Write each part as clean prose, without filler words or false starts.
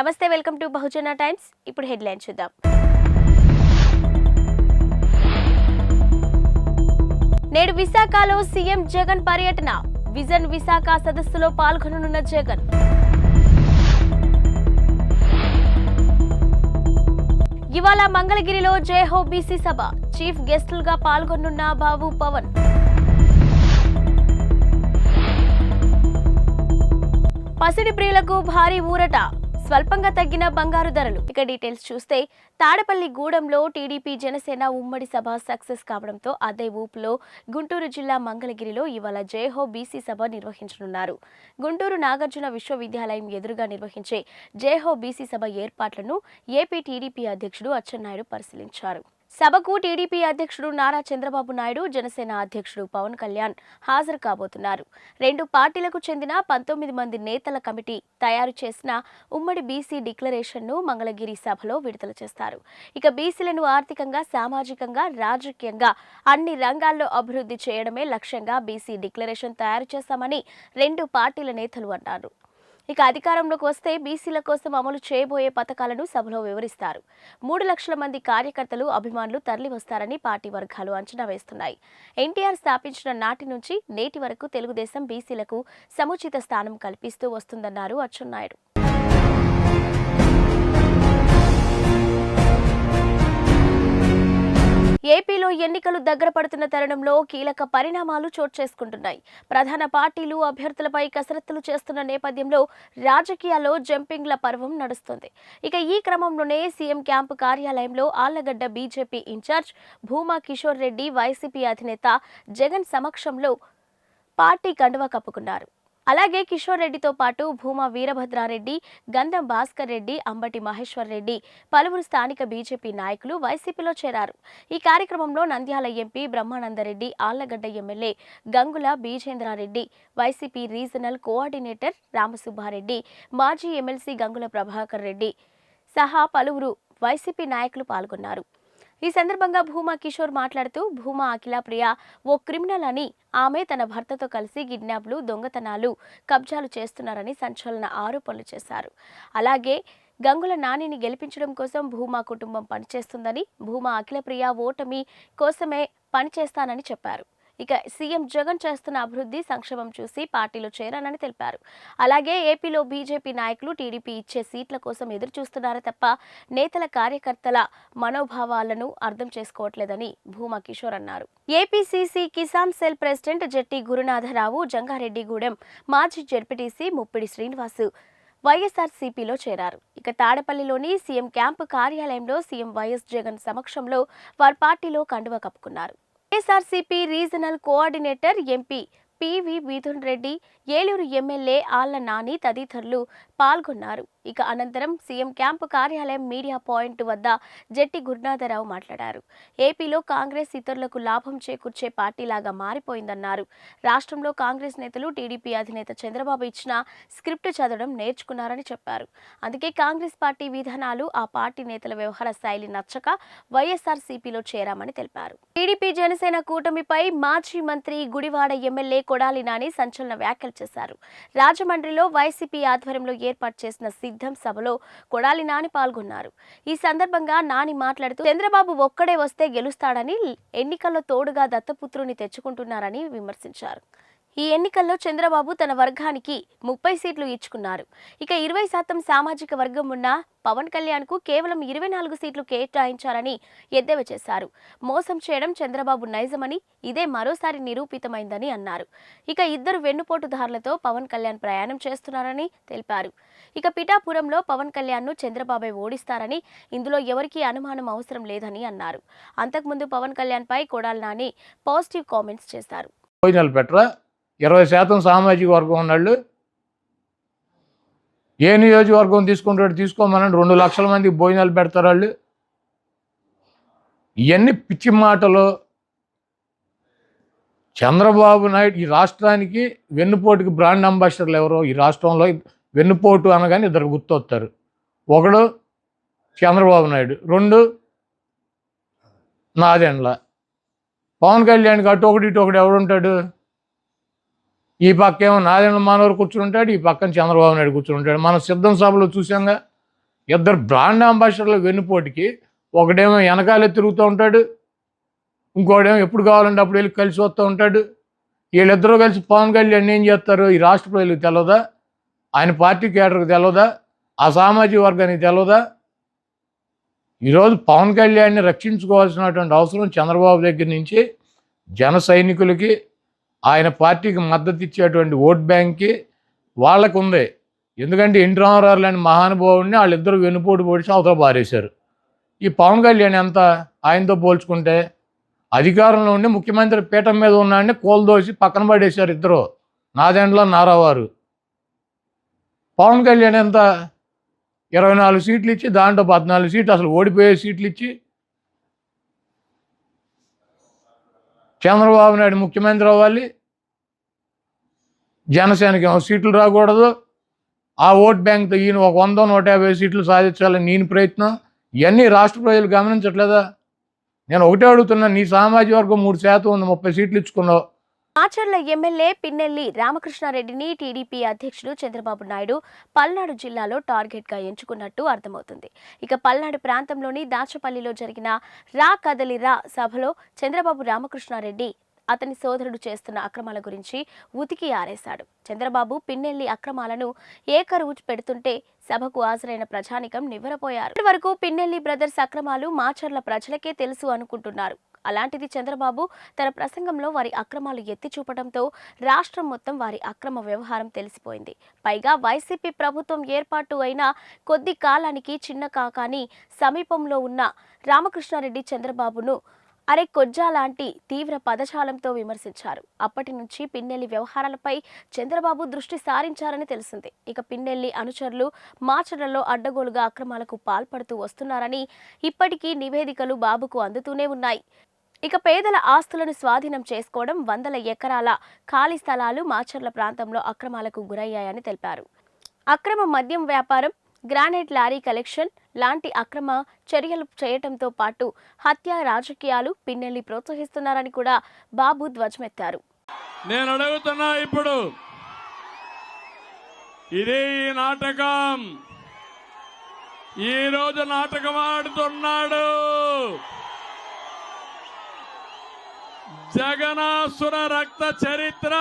నమస్తే, welcome to Bahujan times. ఇప్పుడు headline చూద్దాం. నేడు విశాఖలో సీఎం జగన్ పర్యటన. విజన్ విశాఖ సదస్సులో పాల్గొననున్న జగన్. ఇవాళ మంగళగిరిలో జయహో బీసీ సభ. చీఫ్ గెస్టులుగా పాల్గొనున్న బాబు పవన్. పసిడి ప్రియులకు భారీ ఊరట. స్వల్పంగా తగ్గిన బంగారు ధరలు. ఇక డీటెయిల్స్ చూస్తే తాడపల్లి గూడెంలో టీడీపీ జనసేన ఉమ్మడి సభ సక్సెస్ కావడంతో అదే ఊపులో గుంటూరు జిల్లా మంగళగిరిలో ఇవాళ జయహో బీసీ సభ నిర్వహించనున్నారు. గుంటూరు నాగార్జున విశ్వవిద్యాలయం ఎదురుగా నిర్వహించే జయహో బీసీ సభ ఏర్పాట్లను ఏపీ టీడీపీ అధ్యక్షుడు అచ్చెన్నాయుడు పరిశీలించారు. సభకు టీడీపీ అధ్యక్షుడు నారా చంద్రబాబు నాయుడు, జనసేన అధ్యక్షుడు పవన్ కళ్యాణ్ హాజరు కాబోతున్నారు. రెండు పార్టీలకు చెందిన 19 మంది నేతల కమిటీ తయారు చేసిన ఉమ్మడి బీసీ డిక్లరేషన్ను మంగళగిరి సభలో విడుదల చేస్తారు. ఇక బీసీలను ఆర్థికంగా, సామాజికంగా, రాజకీయంగా అన్ని రంగాల్లో అభివృద్ధి చేయడమే లక్ష్యంగా బీసీ డిక్లరేషన్ తయారు చేశామని రెండు పార్టీల నేతలు అన్నారు. ఇక అధికారంలోకి వస్తే బీసీల కోసం అమలు చేయబోయే పథకాలను సభలో వివరిస్తారు. 3 లక్షల మంది కార్యకర్తలు, అభిమానులు తరలి వస్తారని పార్టీ వర్గాలు అంచనా వేస్తున్నాయి. ఎన్టీఆర్ స్థాపించిన నాటి నుంచి నేటి వరకు తెలుగుదేశం బీసీలకు సముచిత స్థానం కల్పిస్తూ వస్తుందన్నారు అచ్చెన్నాయుడు. ఏపీలో ఎన్నికలు దగ్గర పడుతున్న తరుణంలో కీలక పరిణామాలు చోటు చేసుకుంటున్నాయి. ప్రధాన పార్టీలు అభ్యర్థులపై కసరత్తులు చేస్తున్న నేపథ్యంలో రాజకీయాల్లో జంపింగ్ల పర్వం నడుస్తుంది. ఇక ఈ క్రమంలోనే సీఎం క్యాంపు కార్యాలయంలో Allagadda BJP in charge Bhuma Kishore Reddy YCP అధినేత జగన్ సమక్షంలో పార్టీ కండువా కప్పుకున్నారు. అలాగే కిషోర్ రెడ్డితో పాటు భూమా వీరభద్రారెడ్డి, గంధం భాస్కర్ రెడ్డి, అంబటి మహేశ్వర్ రెడ్డి, పలువురు స్థానిక బీజేపీ నాయకులు వైసీపీలో చేరారు. ఈ కార్యక్రమంలో Nandyal MP Brahmanandareddy, Allagadda MLA Gangula Bijendrareddy, YCP regional coordinator Ramasubbareddy, మాజీ ఎమ్మెల్సీ గంగుల ప్రభాకర్ రెడ్డి సహా పలువురు వైసీపీ నాయకులు పాల్గొన్నారు. ఈ సందర్భంగా భూమా కిషోర్ మాట్లాడుతూ, భూమా అఖిలప్రియ ఓ క్రిమినల్ అని, ఆమె తన భర్తతో కలిసి కిడ్నాప్లు, దొంగతనాలు, కబ్జాలు చేస్తున్నారని సంచలన ఆరోపణలు చేశారు. అలాగే గంగుల నానిని గెలిపించడం కోసం భూమా కుటుంబం పనిచేస్తుందని, భూమా అఖిలప్రియ ఓటమి కోసమే పనిచేస్తానని చెప్పారు. ఇక సీఎం జగన్ చేస్తున్న అభివృద్ధి, సంక్షేమం చూసి పార్టీలో చేరానని తెలిపారు. అలాగే ఏపీలో బీజేపీ నాయకులు టీడీపీ ఇచ్చే సీట్ల కోసం ఎదురు చూస్తున్నారే తప్ప నేతల, కార్యకర్తల మనోభావాలను అర్థం చేసుకోవట్లేదని భూమా కిషోర్ అన్నారు. APCC Kisan cell president Jatti Gurunatharao, Jangareddygudem మాజీ జెడ్పీటీసీ ముప్పిడి శ్రీనివాసు వైఎస్ఆర్సీపీలో చేరారు. ఇక తాడపల్లిలోని సీఎం క్యాంపు కార్యాలయంలో సీఎం వైఎస్ జగన్ సమక్షంలో వారి పార్టీలో కండువా కప్పుకున్నారు. వైఎస్ఆర్సీపీ regional coordinator MP PV Mithun Reddy, Eluru MLA Alla Nani తదితరులు పాల్గొన్నారు. ఇక అనంతరం సీఎం క్యాంపు కార్యాలయం మీడియా పాయింట్ వద్ద జట్టి గురునాథరావు మాట్లాడారు. ఏపీలో కాంగ్రెస్ ఇతరులకు లాభం చేకూర్చే పార్టీలాగా మారిపోయిందన్నారు. రాష్ట్రంలో కాంగ్రెస్ నేతలు టీడీపీ అధినేత చంద్రబాబు ఇచ్చిన స్క్రిప్ట్ చదవడం నేర్చుకున్నారని చెప్పారు. అందుకే కాంగ్రెస్ పార్టీ విధానాలు, ఆ పార్టీ నేతల వ్యవహార శైలి నచ్చక వైఎస్ఆర్సీపీలో చేరామని తెలిపారు. టీడీపీ జనసేన కూటమిపై మాజీ మంత్రి గుడివాడ ఎమ్మెల్యే కొడాలి నాని సంచలన వ్యాఖ్యలు చేశారు. రాజమండ్రిలో వైసీపీ ఆధ్వర్యంలో ఏర్పాటు చేసిన సిద్ధం సభలో కొడాలి నాని పాల్గొన్నారు. ఈ సందర్భంగా నాని మాట్లాడుతూ, చంద్రబాబు ఒక్కడే వస్తే గెలుస్తాడని, ఎన్నికల్లో తోడుగా దత్తపుత్రుని తెచ్చుకుంటున్నారని విమర్శించారు. ఈ ఎన్నికల్లో చంద్రబాబు తన వర్గానికి 30 సీట్లు ఇచ్చుకున్నారు. ఇక 20% సామాజిక వర్గం ఉన్న పవన్ కళ్యాణ్ కు కేవలం 24 సీట్లు కేటాయించారని ఎద్దేవా చేశారు. మోసం చేయడం చంద్రబాబు నైజమని, ఇదే మరోసారి నిరూపితమైందని అన్నారు. ఇక ఇద్దరు వెన్నుపోటుదారులతో పవన్ కళ్యాణ్ ప్రయాణం చేస్తున్నారని తెలిపారు. ఇక పిఠాపురంలో పవన్ కళ్యాణ్ ను చంద్రబాబే ఓడిస్తారని, ఇందులో ఎవరికీ అనుమానం అవసరం లేదని అన్నారు. అంతకుముందు పవన్ కళ్యాణ్ పై కొడాలి నాని పాజిటివ్ కామెంట్స్ చేశారు. 20% సామాజిక వర్గం ఉన్నాళ్ళు ఏ నియోజకవర్గం తీసుకుంటాడు తీసుకోమనండి, 2 లక్షల మందికి భోజనాలు పెడతారు వాళ్ళు. ఇవన్నీ పిచ్చి మాటలు. చంద్రబాబు నాయుడు ఈ రాష్ట్రానికి వెన్నుపోటుకి బ్రాండ్ అంబాసిడర్లు ఎవరో ఈ రాష్ట్రంలో వెన్నుపోటు అనగానే ఇద్దరు గుర్తొస్తారు. ఒకడు చంద్రబాబు నాయుడు, 2 నాదెండ్ల. పవన్ కళ్యాణ్కి అటు ఒకటి ఇటు ఒకటి ఎవడుంటాడు? ఈ పక్క ఏమో నాదెండ్ల మనోహర్ కూర్చుంటాడు, ఈ పక్కన చంద్రబాబు నాయుడు కూర్చుంటాడు. మనం సిద్ధం సభలో చూసాంగా, ఇద్దరు బ్రాండ్ అంబాసిడర్ల వెన్నుపోటుకి ఒకడేమో వెనకాలే తిరుగుతూ ఉంటాడు, ఇంకోడేమో ఎప్పుడు కావాలంటే అప్పుడు వెళ్ళి కలిసి వస్తూ ఉంటాడు. వీళ్ళిద్దరూ కలిసి పవన్ కళ్యాణ్ ఏం చేస్తారు ఈ రాష్ట్ర ప్రజలకు తెలియదా? ఆయన పార్టీ కేడర్కి తెలియదా? ఆ సామాజిక వర్గానికి తెలియదా? ఈరోజు పవన్ కళ్యాణ్ని రక్షించుకోవాల్సినటువంటి అవసరం చంద్రబాబు దగ్గర నుంచి జన సైనికులకి, ఆయన పార్టీకి మద్దతు ఇచ్చేటువంటి ఓట్ బ్యాంక్కి వాళ్ళకు ఉంది. ఎందుకంటే ఎన్టీ రామారావు లాంటి మహానుభావుడిని వాళ్ళిద్దరూ వెన్నుపోటు పొడిచి అవతల పారేశారు. ఈ పవన్ కళ్యాణ్ ఎంత ఆయనతో పోల్చుకుంటే? అధికారంలో ఉండి ముఖ్యమంత్రి పీఠం మీద ఉన్నాడని కోల్దోసి పక్కన పడేశారు ఇద్దరు, నాదెండ్ల నారావారు. పవన్ కళ్యాణ్ ఎంత 24 సీట్లు ఇచ్చి దాంట్లో 14 సీట్లు అసలు ఓడిపోయే సీట్లు ఇచ్చి, చంద్రబాబు నాయుడు ముఖ్యమంత్రి అవ్వాలి, జనసేనకి సీట్లు రాకూడదు, ఆ ఓట్ బ్యాంక్తో ఈయన ఒక 100-150 సీట్లు సాధించాలని నేను ప్రయత్నం. ఇవన్నీ రాష్ట్ర ప్రజలు గమనించట్లేదా? నేను ఒకటే అడుగుతున్నా, నీ సామాజిక వర్గం 3% ఉంది, 30 సీట్లు ఇచ్చుకున్నావు. మాచర్ల ఎమ్మెల్యే పిన్నెల్లి రామకృష్ణారెడ్డిని టీడీపీ అధ్యక్షుడు చంద్రబాబు నాయుడు పల్నాడు జిల్లాలో టార్గెట్గా ఎంచుకున్నట్టు అర్థమవుతుంది. ఇక పల్నాడు ప్రాంతంలోని దాచపల్లిలో జరిగిన రా కదలి రా సభలో చంద్రబాబు రామకృష్ణారెడ్డి అతని సోదరుడు చేస్తున్న అక్రమాల గురించి ఉతికి ఆరేశాడు. చంద్రబాబు పిన్నెల్లి అక్రమాలను ఏకరువు పెడుతుంటే సభకు హాజరైన ప్రజానికం నివ్వెరపోయారు. ఇప్పటివరకు పిన్నెల్లి బ్రదర్స్ అక్రమాలు మాచర్ల ప్రజలకే తెలుసు అనుకుంటున్నారు. అలాంటిది చంద్రబాబు తన ప్రసంగంలో వారి అక్రమాలు ఎత్తి చూపడంతో రాష్ట్రం మొత్తం వారి అక్రమ వ్యవహారం తెలిసిపోయింది. పైగా వైసీపీ ప్రభుత్వం ఏర్పాటు అయిన కొద్ది కాలానికి చిన్న కాకాని సమీపంలో ఉన్న రామకృష్ణారెడ్డి చంద్రబాబును అరే కొజ్జా లాంటి తీవ్ర పదజాలంతో విమర్శించారు. అప్పటి నుంచి పిన్నెల్లి వ్యవహారాలపై చంద్రబాబు దృష్టి సారించారని తెలిసింది. ఇక పిన్నెల్లి అనుచరులు మాచర్లలో అడ్డగోలుగా అక్రమాలకు పాల్పడుతూ వస్తున్నారని ఇప్పటికీ నివేదికలు బాబుకు అందుతూనే ఉన్నాయి. ఇక పేదల ఆస్తులను స్వాధీనం చేసుకోవడం, 100 ఎకరాల ఖాళీ స్థలాలు మాచర్ల ప్రాంతంలో అక్రమాలకు గురయ్యాయని తెలిపారు. అక్రమ మద్యం వ్యాపారం, గ్రానైట్ లారీ కలెక్షన్ లాంటి అక్రమ చర్యలు చేయటంతో పాటు హత్య రాజకీయాలు పిన్నెల్లి ప్రోత్సహిస్తున్నారని కూడా బాబు ధ్వజమెత్తారు. నేను అడుగుతున్నా, ఇప్పుడు ఇదే ఈ నాటకం, ఈ రోజు నాటకం ఆడుతున్నాడు. జగనాసుర రక్త చరిత్ర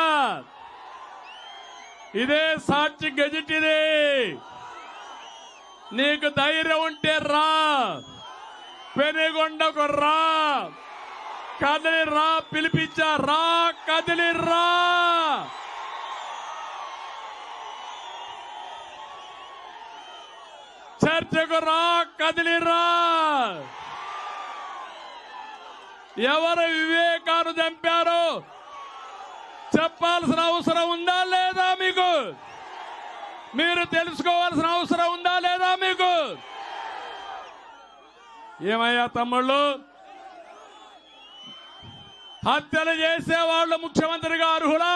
ఇదే సాక్షి గెజిట్. ఇదే నీకు ధైర్యం ఉంటే రా, పెనుగొండకు రా, కదిలి రా, పిలిపించా రా, కదిలి రా. చర్చకు రా, కదిలి రా. ఎవరు వివేకాన్ని చంపారో చెప్పాల్సిన అవసరం ఉందా లేదా మీకు? మీరు తెలుసుకోవాల్సిన అవసరం ఉందా లేదా మీకు? ఏమయ్యా తమ్ముళ్ళు, హత్యలు చేసే వాళ్ళు ముఖ్యమంత్రిగా అర్హులా?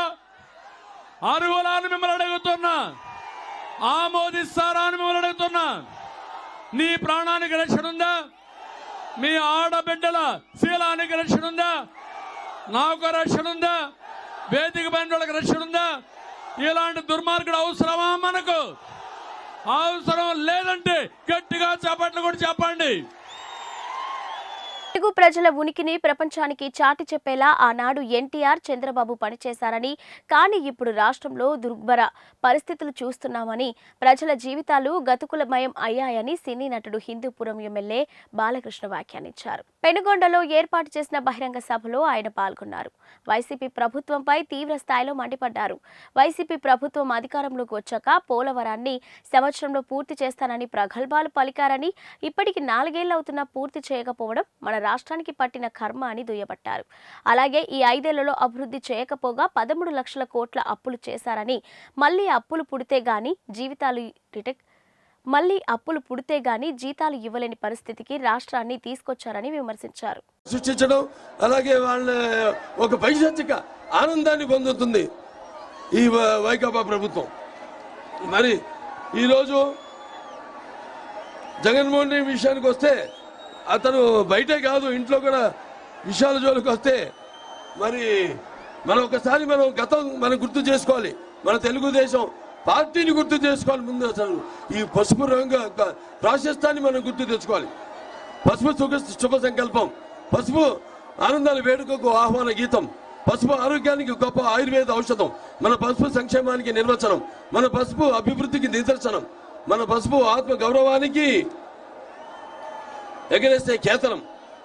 అర్హులాని మిమ్మల్ని అడుగుతున్నా. ఆమోదిస్తారా అని మిమ్మల్ని అడుగుతున్నా. నీ ప్రాణానికి రక్షణ ఉందా? మీ ఆడబిడ్డల శీలానికి రక్షణ ఉందా? నాకు రక్షణ ఉందా? వేదిక పైన రక్షణ ఉందా? ఇలాంటి దుర్మార్గుడు అవసరమా మనకు? అవసరం లేదంటే గట్టిగా చప్పట్లు కూడా చెప్పండి. తెలుగు ప్రజల ఉనికిని ప్రపంచానికి చాటి చెప్పేలా ఆనాడు ఎన్టీఆర్, చంద్రబాబు పనిచేశారని, కానీ ఇప్పుడు రాష్ట్రంలో దుర్భర పరిస్థితులు చూస్తున్నామని, ప్రజల జీవితాలు గతుకులమయం అయ్యాయని సినీ నటుడు హిందూపురం ఎమ్మెల్యే బాలకృష్ణ వ్యాఖ్యానించారు. పెనుగొండలో ఏర్పాటు చేసిన బహిరంగ సభలో ఆయన పాల్గొన్నారు. వైసీపీ ప్రభుత్వంపై తీవ్ర స్థాయిలో మండిపడ్డారు. వైసీపీ ప్రభుత్వం అధికారంలోకి వచ్చాక పోలవరాన్ని సంవత్సరంలో పూర్తి చేస్తానని ప్రగల్భాలు పలికారని, ఇప్పటికి 4 ఏళ్లు అవుతున్నా పూర్తి చేయకపోవడం మన రాష్ట్రానికి పట్టిన కర్మ అని దుయ్యబట్టారు. అలాగే ఈ 5 ఏళ్లలో అభివృద్ధి చేయకపోగా 13 లక్షల కోట్ల అప్పులు చేశారని, మళ్లీ అప్పులు పుడితే గాని జీతాలు ఇవ్వలేని పరిస్థితికి రాష్ట్రాన్ని తీసుకొచ్చారని విమర్శించారు. సృష్టించడం, అలాగే వాళ్ళ ఒక పైశాచిక ఆనందాన్ని పొందుతుంది ఈ వైకాపా ప్రభుత్వం. మరి ఈరోజు జగన్మోహన్ రెడ్డి విషయానికి వస్తే, అతను బయటే కాదు ఇంట్లో కూడా విషయాల జోలికి వస్తే, మరి మనం ఒకసారి గతం మనం గుర్తు చేసుకోవాలి. మన తెలుగుదేశం పార్టీని గుర్తు చేసుకోవాలి. ముందు అసలు ఈ పసుపు రంగు ప్రాశస్తాన్ని మనం గుర్తు తెచ్చుకోవాలి. పసుపు శుభ సంకల్పం, పసుపు ఆనందాల వేడుకకు ఆహ్వాన గీతం, పసుపు ఆరోగ్యానికి గొప్ప ఆయుర్వేద ఔషధం, మన పసుపు సంక్షేమానికి నిర్వచనం, మన పసుపు అభివృద్ధికి నిదర్శనం, మన పసుపు ఆత్మ గౌరవానికి ఎగరేసే కేతనం,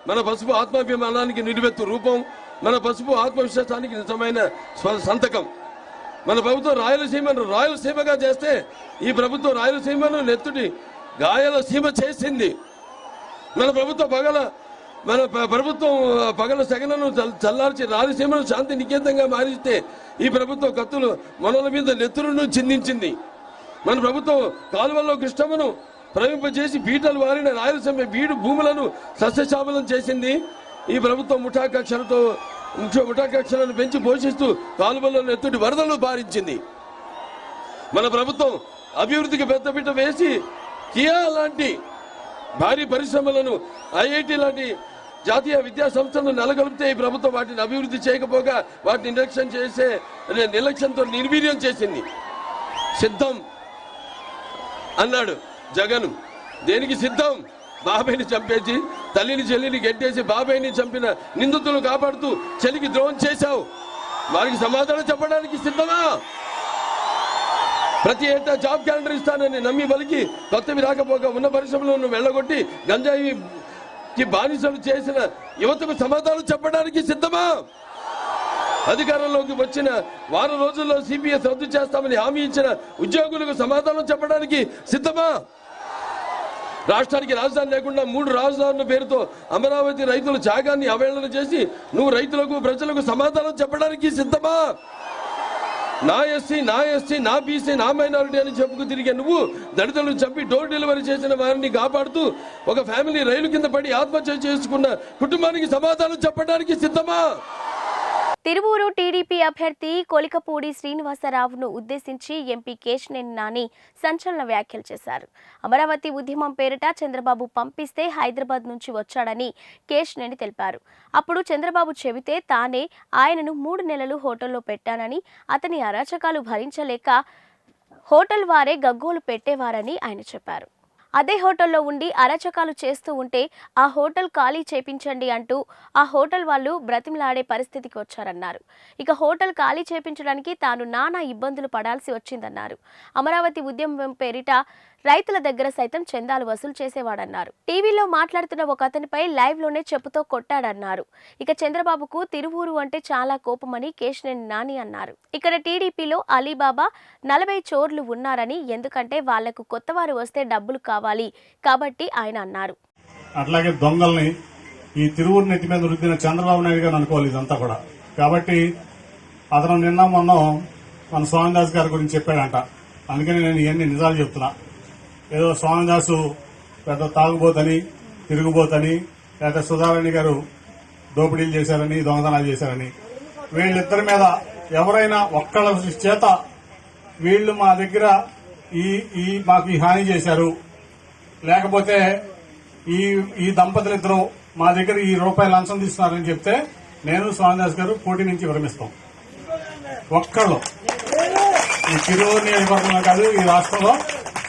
మన పసుపు ఆత్మాభిమానానికి నిలువెత్తు రూపం, మన పసుపు ఆత్మవిశ్వాసానికి నిజమైన సంతకం. మన ప్రభుత్వం రాయలసీమను రాయలసీమగా చేస్తే ఈ ప్రభుత్వం రాయలసీమను నెత్తుటి గాయాల సీమ చేసింది. మన ప్రభుత్వం పగల సెగలను చల్లార్చి రాయలసీమను శాంతి నికేతంగా మారిస్తే ఈ ప్రభుత్వం కత్తులు మనల మీద నెత్తులను చిందించింది. మన ప్రభుత్వం కాలువల్లో కృష్ణమ్మను ప్రవహింపజేసి బీటలు వారిన రాయలసీమ బీడు భూములను సస్యశామలం చేసింది. ఈ ప్రభుత్వం ముఠాకక్షలను పెంచి పోషిస్తూ కాలువల్లో నెత్తుటి వరదలు బారించింది. మన ప్రభుత్వం అభివృద్ధికి పెద్దపీట వేసి కియా లాంటి భారీ పరిశ్రమలను, ఐఐటి లాంటి జాతీయ విద్యా సంస్థలను నెలకొల్పితే ఈ ప్రభుత్వం వాటిని అభివృద్ధి చేయకపోగా వాటిని నిర్లక్ష్యంతో నిర్వీర్యం చేసింది. సిద్ధం అన్నాడు జగన్. దేనికి సిద్ధం? బాబాయిని చంపేసి తల్లిని చెల్లిని గెట్టేసి బాబాయిని చంపిన నిందితులు కాపాడుతూ చెల్లికి ద్రోహం చేశావు. వారికి సమాధానం చెప్పడానికి సిద్ధమా? ప్రతి ఏటా జాబ్ క్యాలెండర్ ఇస్తానని నమ్మి బలికి కొత్తవి రాకపోగా ఉన్న పరిశ్రమలను వెళ్ళగొట్టి గంజాయికి బానిసలు చేసిన యువతకు సమాధానం చెప్పడానికి సిద్ధమా? అధికారంలోకి వచ్చిన వారం రోజుల్లో సిపిఎస్ రద్దు చేస్తామని హామీ ఇచ్చిన ఉద్యోగులకు సమాధానం చెప్పడానికి సిద్ధమా? రాష్ట్రానికి రాజధాని లేకుండా 3 రాజధానుల పేరుతో అమరావతి రైతుల త్యాగాన్ని అవహేళన చేసి నువ్వు రైతులకు ప్రజలకు సమాధానం చెప్పడానికి సిద్ధమా? నా ఎస్సీ, నా బీసీ, నా మైనారిటీ అని చెప్పుకు తిరిగే నువ్వు దళితులను చంపి డోర్ డెలివరీ చేసిన వారిని కాపాడుతూ ఒక ఫ్యామిలీ రైలు కింద పడి ఆత్మహత్య చేసుకున్న కుటుంబానికి సమాధానం చెప్పడానికి సిద్ధమా? తిరువూరు టీడీపీ అభ్యర్థి కొలికపూడి శ్రీనివాసరావును ఉద్దేశించి ఎంపీ కేశినేని నాని సంచలన వ్యాఖ్యలు చేశారు. అమరావతి ఉద్యమం పేరిట చంద్రబాబు పంపిస్తే హైదరాబాద్ నుంచి వచ్చాడని కేశినేని తెలిపారు. అప్పుడు చంద్రబాబు చెబితే తానే ఆయనను 3 నెలలు హోటల్లో పెట్టానని, అతని అరాచకాలు భరించలేక హోటల్ వారే గగ్గోలు పెట్టేవారని ఆయన చెప్పారు. అదే హోటల్లో ఉండి అరాచకాలు చేస్తూ ఉంటే ఆ హోటల్ ఖాళీ చేపించండి అంటూ ఆ హోటల్ వాళ్ళు బ్రతిమలాడే పరిస్థితికి వచ్చారన్నారు. ఇక హోటల్ ఖాళీ చేపించడానికి తాను నానా ఇబ్బందులు పడాల్సి వచ్చిందన్నారు. అమరావతి ఉద్యమం పేరిట రైతుల దగ్గర సైతం చందాలు వసూలు చేసేవాడన్నారు. టీవీలో మాట్లాడుతున్న ఒక అతనిపై లైవ్ లోనే చెప్పుతో కొట్టాడన్నారు. ఇక చంద్రబాబుకు తిరువూరు అంటే చాలా కోపమని కేశినేని నాని అన్నారు. ఇక్కడ టీడీపీలో అలీబాబా 40 చోర్లు ఉన్నారని, ఎందుకంటే వాళ్లకు కొత్తవారు వస్తే డబ్బులు కావాలి కాబట్టి ఆయన అన్నారు. అట్లాగే దొంగల్ని ఈ తిరువూరు నెత్తి మీద రుద్దిన చంద్రబాబు నాయుడు గారు అనుకోవాలి ఇదంతా కూడా. కాబట్టి అతను నిన్న మొన్న మన స్వామిదాస్ గారి గురించి చెప్పాడంట. అందుకని నేను ఇవన్నీ నిజాలు చెప్తున్నా. ఏదో స్వామిదాసు పెద్ద తాగుబోతని, తిరుగుబోతని, లేదా సుధారాణి గారు దోపిడీలు చేశారని, దొంగతనాలు చేశారని, వీళ్ళిద్దరి మీద ఎవరైనా ఒక్కళ్ళ చేత వీళ్ళు మా దగ్గర మాకు ఈ హాని చేశారు, లేకపోతే ఈ దంపతులిద్దరూ మా దగ్గర ఈ రూపాయలు లంచం తీసుకున్నారని చెప్తే నేను స్వామిదాస్ గారు పోటీ నుంచి విరమిస్తాం. ఒక్కళ్ళు ఈ తిరువూరు నియోజకవర్గంలో కాదు, ఈ రాష్ట్రంలో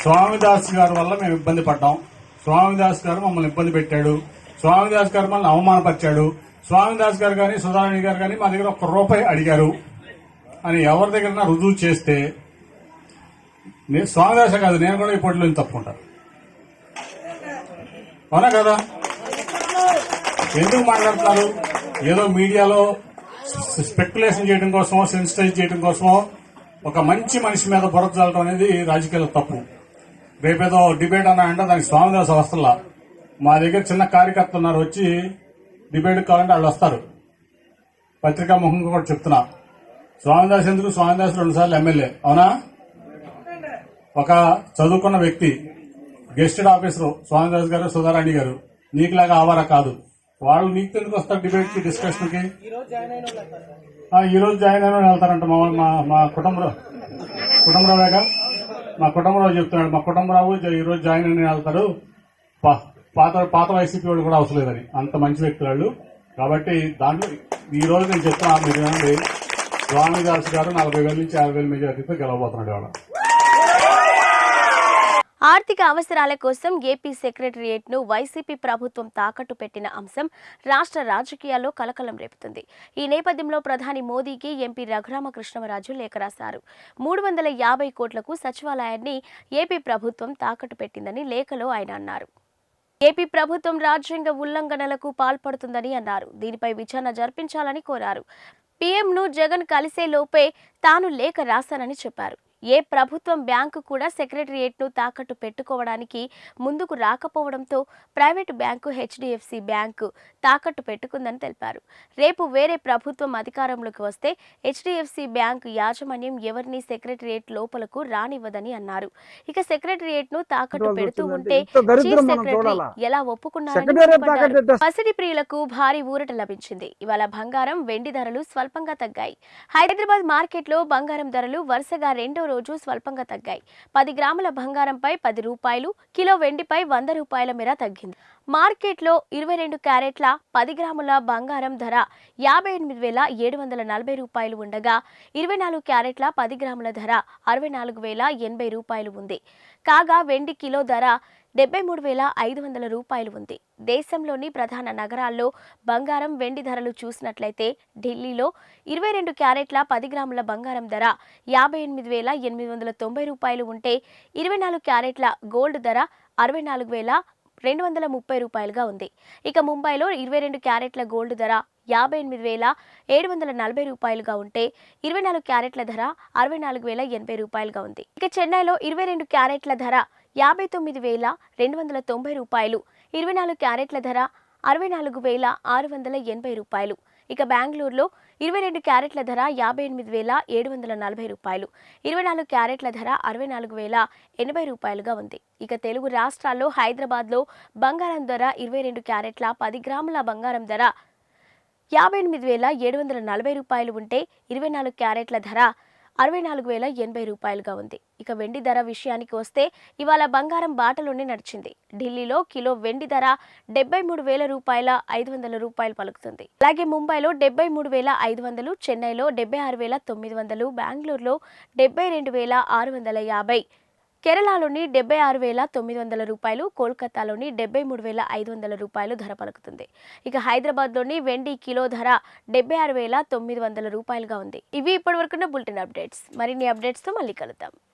స్వామిదాస్ గారి వల్ల మేము ఇబ్బంది పడ్డాం. స్వామిదాస్ గారు మమ్మల్ని ఇబ్బంది పెట్టాడు. స్వామిదాస్ గారు మమ్మల్ని అవమానపరిచాడు. స్వామిదాస్ గారు కానీ సుధారాణి గారు కానీ మా దగ్గర ₹1 అడిగారు అని ఎవరి దగ్గర రుజువు చేస్తే స్వామిదాసే కాదు, నేను కూడా ఈ పోటీలో తప్పుకుంటాను. అవునా కదా? ఎందుకు మాట్లాడుతున్నారు? ఏదో మీడియాలో స్పెక్యులేషన్ చేయడం కోసమో, సెన్సిటైజ్ చేయడం కోసమో ఒక మంచి మనిషి మీద బురద చల్లడం అనేది రాజకీయాల్లో తప్పు. రేపేదో డిబేట్ అన్నాయంటే దానికి స్వామిదాస్ అవస్థలా. మా దగ్గర చిన్న కార్యకర్తలు ఉన్నారు, వచ్చి డిబేట్ కావాలంటే వాళ్ళు వస్తారు. పత్రికా ముఖంగా కూడా చెప్తున్నా. స్వామిదాస్ ఎందుకు? స్వామిదాస్ 2 సార్లు ఎమ్మెల్యే. అవునా? ఒక చదువుకున్న వ్యక్తి, గెస్టెడ్ ఆఫీసర్ స్వామిదాస్ గారు, సుధారాణి గారు. నీకులాగా ఆవారా కాదు. వాళ్ళు నీకు ఎందుకు వస్తారు డిబేట్ కి, డిస్కషన్ కి? ఈ రోజు జాయిన్ అయిన వెళ్తారంట. మా కుటుంబరావేగా, మా కుటుంబరావు చెప్తున్నాడు. మా కుటుంబరావు ఈ రోజు జాయిన్ అయిన వెళ్తారు. పాత వైసీపీ వాళ్ళు కూడా అవసరం లేదని. అంత మంచి వ్యక్తులు వాళ్ళు. కాబట్టి దాంట్లో ఈ రోజు నేను చెప్తున్నా, మీరు ఏమండి, స్వామిదాస్ గారు 40,000 నుంచి 50,000 మెజారిటీతో గెలవబోతున్నాడు. వాళ్ళ ఆర్థిక అవసరాల కోసం ఏపీ సెక్రటరియేట్ను వైసీపీ ప్రభుత్వం తాకట్టు పెట్టిన అంశం రాష్ట్ర రాజకీయాల్లో కలకలం రేపుతుంది. ఈ నేపథ్యంలో ప్రధాని మోదీకి ఎంపీ రఘురామకృష్ణరాజు లేఖ రాశారు. 350 కోట్లకు సచివాలయాన్ని ఏపీ ప్రభుత్వం తాకట్టు పెట్టిందని లేఖలో ఆయన అన్నారు. ఏపీ ప్రభుత్వం రాజ్యాంగ ఉల్లంఘనలకు పాల్పడుతుందని అన్నారు. దీనిపై విచారణ జరిపించాలని కోరారు. పీఎంను జగన్ కలిసే లోపే తాను లేఖ రాశానని చెప్పారు. ఏ ప్రభుత్వం బ్యాంకు కూడా సెక్రటరియేట్ను తాకట్టు పెట్టుకోవడానికి ముందుకు రాకపోవడంతో ప్రైవేటు బ్యాంకు హెచ్డిఎఫ్సి బ్యాంకు తాకట్టు పెట్టుకుందని తెలిపారు. రేపు వేరే ప్రభుత్వం అధికారంలోకి వస్తే హెచ్డిఎఫ్సి బ్యాంకు యాజమాన్యం ఎవరిని సెక్రటరియేట్ లోపలకు రానివ్వదని అన్నారు. ఇక సెక్రటరియేట్ను తాకట్టు పెడుతూ ఉంటే చీఫ్ సెక్రటరీ ఎలా ఒప్పుకున్నారని పసిడి ప్రియులకు భారీ ఊరట లభించింది. ఇవాళ బంగారం, వెండి ధరలు స్వల్పంగా తగ్గాయి. హైదరాబాద్ మార్కెట్లో బంగారం ధరలు వరుసగా రెండో రోజు స్వల్పంగా తగ్గాయి. 10 గ్రాముల బంగారంపై 10 రూపాయలు, కిలో వెండిపై 100 రూపాయల మేర తగ్గింది. మార్కెట్లో 22 క్యారెట్ల 10 గ్రాముల బంగారం ధర 58,740 రూపాయలు ఉండగా 24 క్యారెట్ల 10 గ్రాముల ధర 64,080 రూపాయలు ఉంది. కాగా వెండి కిలో ధర 73,500 రూపాయలు ఉంది. దేశంలోని ప్రధాన నగరాల్లో బంగారం, వెండి ధరలు చూసినట్లయితే ఢిల్లీలో 22 క్యారెట్ల 10 గ్రాముల బంగారం ధర 58,890 రూపాయలు ఉంటే 24 క్యారెట్ల గోల్డ్ ధర 64,230 రూపాయలుగా ఉంది. ఇక ముంబైలో 22 క్యారెట్ల గోల్డ్ ధర 58,740 రూపాయలుగా ఉంటే 24 క్యారెట్ల ధర 64,080 రూపాయలుగా ఉంది. ఇక చెన్నైలో 22 క్యారెట్ల ధర 59,290 రూపాయలు, 24 క్యారెట్ల ధర 64,680 రూపాయలు. ఇక బెంగళూరులో 22 క్యారెట్ల ధర 58,740 రూపాయలు, 24 క్యారెట్ల ధర 64,080 రూపాయలుగా ఉంది. ఇక తెలుగు రాష్ట్రాల్లో హైదరాబాద్లో బంగారం ధర 22 క్యారెట్ల 10 గ్రాముల బంగారం ధర 58,740 రూపాయలు ఉంటే 24 క్యారెట్ల ధర 64,080 రూపాయలుగా ఉంది. ఇక వెండి ధర విషయానికి వస్తే ఇవాళ బంగారం బాటలోనే నడిచింది. ఢిల్లీలో కిలో వెండి ధర 73,000 రూపాయల 500 రూపాయలు పలుకుతుంది. అలాగే ముంబైలో 73,500, చెన్నైలో 76,900, బెంగళూరులో 72,650, కేరళలోని 76,900 రూపాయలు, కోల్కతాలోని 73,500 రూపాయలు ధర పలుకుతుంది. ఇక హైదరాబాద్లోని వెండి కిలో ధర 76,900 రూపాయలుగా ఉంది. ఇవి ఇప్పటివరకున్న బులెటిన్ అప్డేట్స్. మరిన్ని అప్డేట్స్తో మళ్ళీ కలుద్దాం.